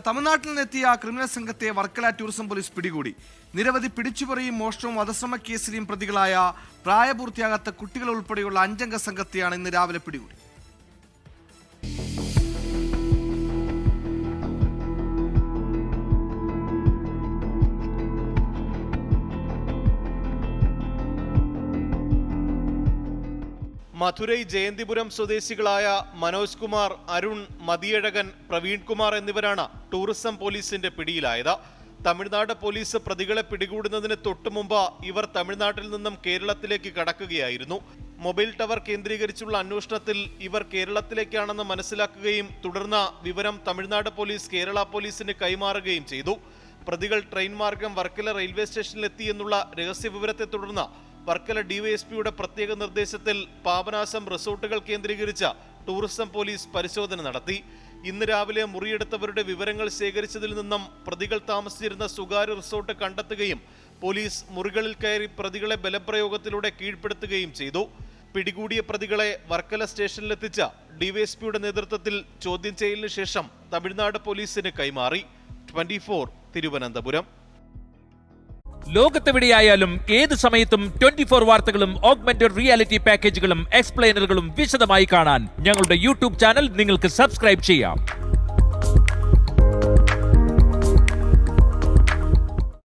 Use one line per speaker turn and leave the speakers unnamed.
തമിഴ്നാട്ടിൽ നിന്നെത്തിയ ക്രിമിനൽ സംഘത്തെ വർക്കല ടൂറിസം പോലീസ് പിടികൂടി. നിരവധി പിടിച്ചുപറിയും മോഷണവും വധശ്രമ കേസിലെയും പ്രതികളായ പ്രായപൂർത്തിയാകാത്ത കുട്ടികൾ ഉൾപ്പെടെയുള്ള 5 അംഗ സംഘത്തെയാണ് ഇന്ന് രാവിലെ പിടികൂടി.
മധുരൈ ജയന്തിപുരം സ്വദേശികളായ മനോജ് കുമാർ, അരുൺ, മതിയഴകൻ, പ്രവീൺ കുമാർ എന്നിവരാണ് ടൂറിസം പോലീസിന്റെ പിടിയിലായത്. തമിഴ്നാട് പോലീസ് പ്രതികളെ പിടികൂടുന്നതിന് തൊട്ടുമുമ്പ് ഇവർ തമിഴ്നാട്ടിൽ നിന്നും കേരളത്തിലേക്ക് കടക്കുകയായിരുന്നു. മൊബൈൽ ടവർ കേന്ദ്രീകരിച്ചുള്ള അന്വേഷണത്തിൽ ഇവർ കേരളത്തിലേക്കാണെന്ന് മനസ്സിലാക്കുകയും തുടർന്ന് വിവരം തമിഴ്നാട് പോലീസ് കേരള പോലീസിന് കൈമാറുകയും ചെയ്തു. പ്രതികൾ ട്രെയിൻ മാർഗം വർക്കല റെയിൽവേ സ്റ്റേഷനിലെത്തി എന്നുള്ള രഹസ്യ വിവരത്തെ തുടർന്ന് വർക്കല ഡിവൈഎസ്പിയുടെ പ്രത്യേക നിർദ്ദേശത്തിൽ പാപനാശം റിസോർട്ടുകൾ കേന്ദ്രീകരിച്ച ടൂറിസം പോലീസ് പരിശോധന നടത്തി. ഇന്ന് രാവിലെ മുറിയെടുത്തവരുടെ വിവരങ്ങൾ ശേഖരിച്ചതിൽ നിന്നും പ്രതികൾ താമസിച്ചിരുന്ന സ്വകാര്യ റിസോർട്ട് കണ്ടെത്തുകയും പോലീസ് മുറികളിൽ കയറി പ്രതികളെ ബലപ്രയോഗത്തിലൂടെ കീഴ്പ്പെടുത്തുകയും ചെയ്തു. പിടികൂടിയ പ്രതികളെ വർക്കല സ്റ്റേഷനിലെത്തിച്ച ഡിവൈഎസ്പിയുടെ നേതൃത്വത്തിൽ ചോദ്യം ചെയ്യലിന് ശേഷം തമിഴ്നാട് പോലീസിന് കൈമാറി. 24 തിരുവനന്തപുരം.
ലോകത്തെവിടെയായാലും ഏത് സമയത്തും 24 വാർത്തകളും ഓഗ്മെന്റഡ് റിയാലിറ്റി പാക്കേജുകളും എക്സ്പ്ലെയിനറുകളും വിശദമായി കാണാൻ ഞങ്ങളുടെ യൂട്യൂബ് ചാനൽ നിങ്ങൾക്ക് സബ്സ്ക്രൈബ് ചെയ്യാം.